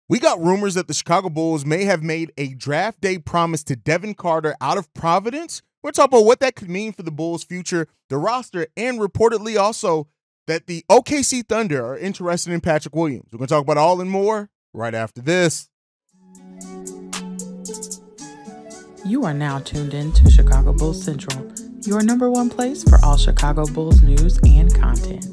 We got rumors that the Chicago Bulls may have made a draft day promise to Devin Carter out of Providence. We're talking about what that could mean for the Bulls' future, the roster, and reportedly also that the OKC Thunder are interested in Patrick Williams. We're going to talk about all and more right after this. You are now tuned in to Chicago Bulls Central, your number one place for all Chicago Bulls news and content.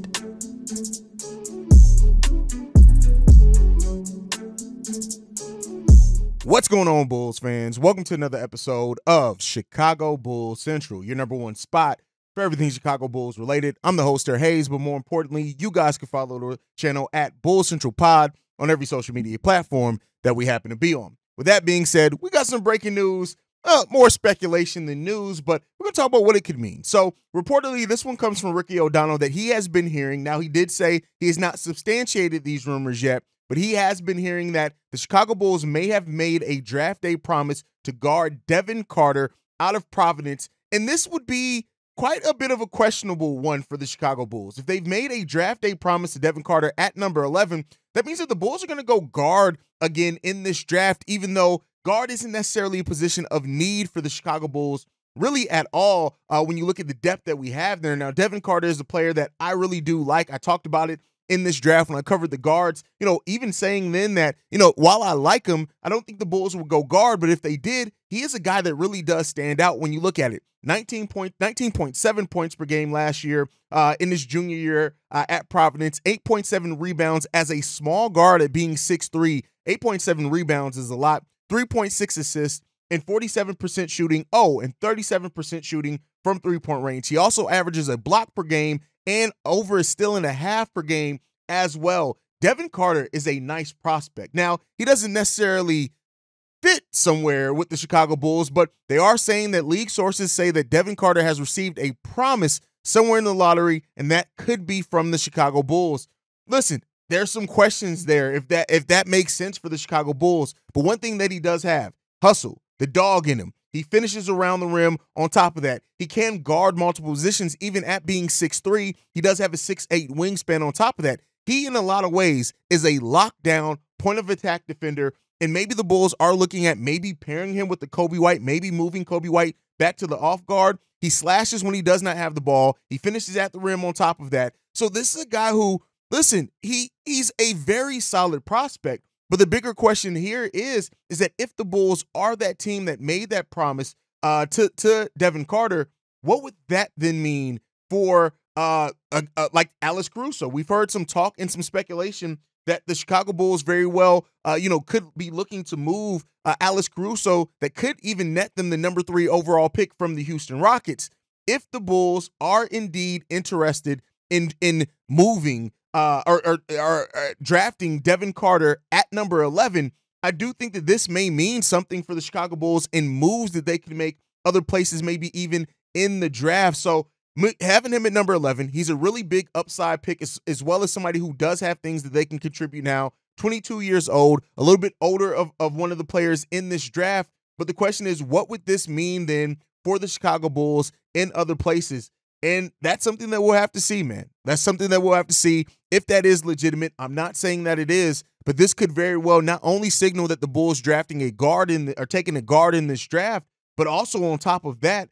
What's going on, Bulls fans? Welcome to another episode of Chicago Bulls Central, your number one spot for everything Chicago Bulls related. I'm the host, Thnder Haize, but more importantly, you guys can follow the channel at Bulls Central Pod on every social media platform that we happen to be on. With that being said, we got some breaking news, more speculation than news, but we're going to talk about what it could mean. So, reportedly, this one comes from Ricky O'Donnell that he has been hearing. Now, he did say he has not substantiated these rumors yet, but he has been hearing that the Chicago Bulls may have made a draft day promise to guard Devin Carter out of Providence, and this would be quite a bit of a questionable one for the Chicago Bulls. If they've made a draft day promise to Devin Carter at number 11, that means that the Bulls are going to go guard again in this draft, even though guard isn't necessarily a position of need for the Chicago Bulls really at all when you look at the depth that we have there. Now, Devin Carter is a player that I really do like. I talked about it in this draft when I covered the guards, even saying then that, while I like him, I don't think the Bulls would go guard, but if they did, he is a guy that really does stand out when you look at it. 19.7 points per game last year in his junior year at Providence, 8.7 rebounds as a small guard at being 6'3". 8.7 rebounds is a lot, 3.6 assists, and 47% shooting, and 37% shooting from three-point range. He also averages a block per game and over a steal and a half per game as well. Devin Carter is a nice prospect. Now, he doesn't necessarily fit somewhere with the Chicago Bulls, but they are saying that league sources say that Devin Carter has received a promise somewhere in the lottery, and that could be from the Chicago Bulls. Listen, there's some questions there if that makes sense for the Chicago Bulls, but one thing that he does have, hustle, the dog in him. He finishes around the rim. On top of that, he can guard multiple positions even at being 6'3". He does have a 6'8" wingspan on top of that. He, in a lot of ways, is a lockdown point-of-attack defender, and maybe the Bulls are looking at maybe pairing him with the Kobe White, maybe moving Kobe White back to the off guard. He slashes when he does not have the ball. He finishes at the rim on top of that. So this is a guy who, listen, he's a very solid prospect. But the bigger question here is that if the Bulls are that team that made that promise to Devin Carter, what would that then mean for like Alex Caruso? We've heard some talk and some speculation that the Chicago Bulls very well, could be looking to move Alex Caruso that could even net them the number 3 overall pick from the Houston Rockets. If the Bulls are indeed interested in moving or drafting Devin Carter at number 11, I do think that this may mean something for the Chicago Bulls in moves that they can make other places, maybe even in the draft. So having him at number 11, he's a really big upside pick as well as somebody who does have things that they can contribute now. 22 years old, a little bit older of one of the players in this draft. But the question is, what would this mean then for the Chicago Bulls in other places? And that's something that we'll have to see, man. That's something that we'll have to see if that is legitimate. I'm not saying that it is, but this could very well not only signal that the Bulls drafting a guard or taking a guard in this draft, but also on top of that,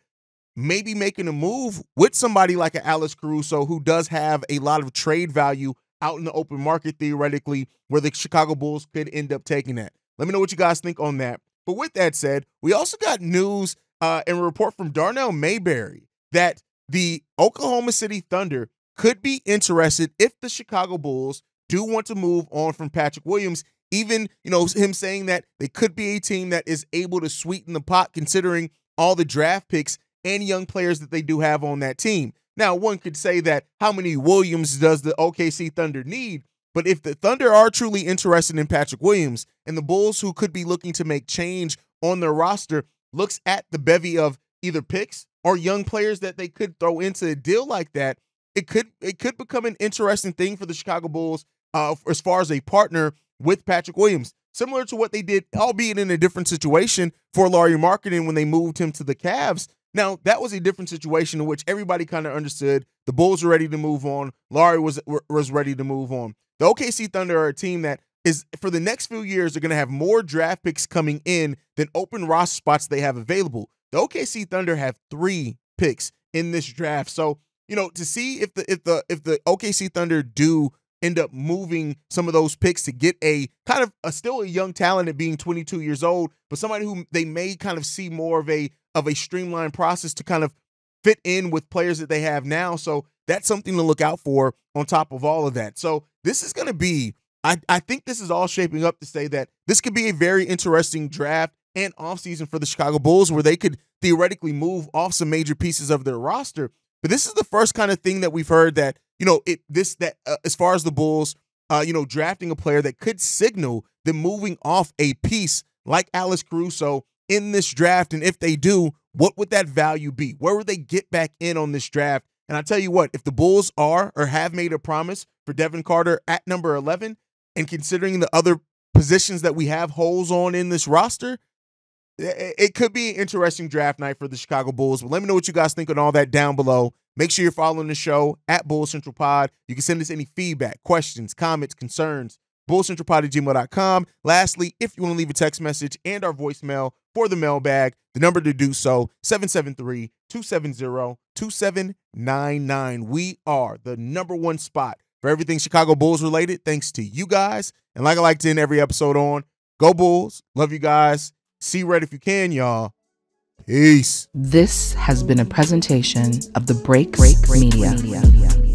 maybe making a move with somebody like an Alex Caruso who does have a lot of trade value out in the open market theoretically, where the Chicago Bulls could end up taking that. Let me know what you guys think on that. But with that said, we also got news and a report from Darnell Mayberry that the Oklahoma City Thunder could be interested if the Chicago Bulls do want to move on from Patrick Williams. Even, him saying that they could be a team that is able to sweeten the pot considering all the draft picks and young players that they do have on that team. Now, one could say that how many Williams does the OKC Thunder need? But if the Thunder are truly interested in Patrick Williams and the Bulls, who could be looking to make change on their roster, looks at the bevy of either picks or young players that they could throw into a deal like that, it could become an interesting thing for the Chicago Bulls as far as a partner with Patrick Williams. Similar to what they did, albeit in a different situation, for Lauri Markkanen when they moved him to the Cavs. Now, that was a different situation in which everybody kind of understood the Bulls were ready to move on. Lauri was ready to move on. The OKC Thunder are a team that is for the next few years, they're going to have more draft picks coming in than open roster spots they have available. The OKC Thunder have 3 picks in this draft. So, you know, to see if the OKC Thunder do end up moving some of those picks to get a kind of still a young talent at being 22 years old, but somebody who they may kind of see more of a streamlined process to kind of fit in with players that they have now. So that's something to look out for on top of all of that. So this is going to be, I think this is all shaping up to say that this could be a very interesting draft and offseason for the Chicago Bulls, where they could theoretically move off some major pieces of their roster. But this is the first kind of thing that we've heard that, you know, as far as the Bulls, you know, drafting a player that could signal them moving off a piece like Alex Caruso in this draft. And if they do, what would that value be? Where would they get back in on this draft? And I tell you what, if the Bulls are or have made a promise for Devin Carter at number 11, and considering the other positions that we have holes on in this roster, it could be an interesting draft night for the Chicago Bulls. But let me know what you guys think on all that down below. Make sure you're following the show at Bulls Central Pod. You can send us any feedback, questions, comments, concerns, bullcentralpod@gmail.com. Lastly, if you want to leave a text message and our voicemail for the mailbag, the number to do so, 773-270-2799. We are the #1 spot for everything Chicago Bulls related, thanks to you guys. And like I like to end every episode on, go Bulls. Love you guys. See red if you can, y'all. Peace. This has been a presentation of the Break Media.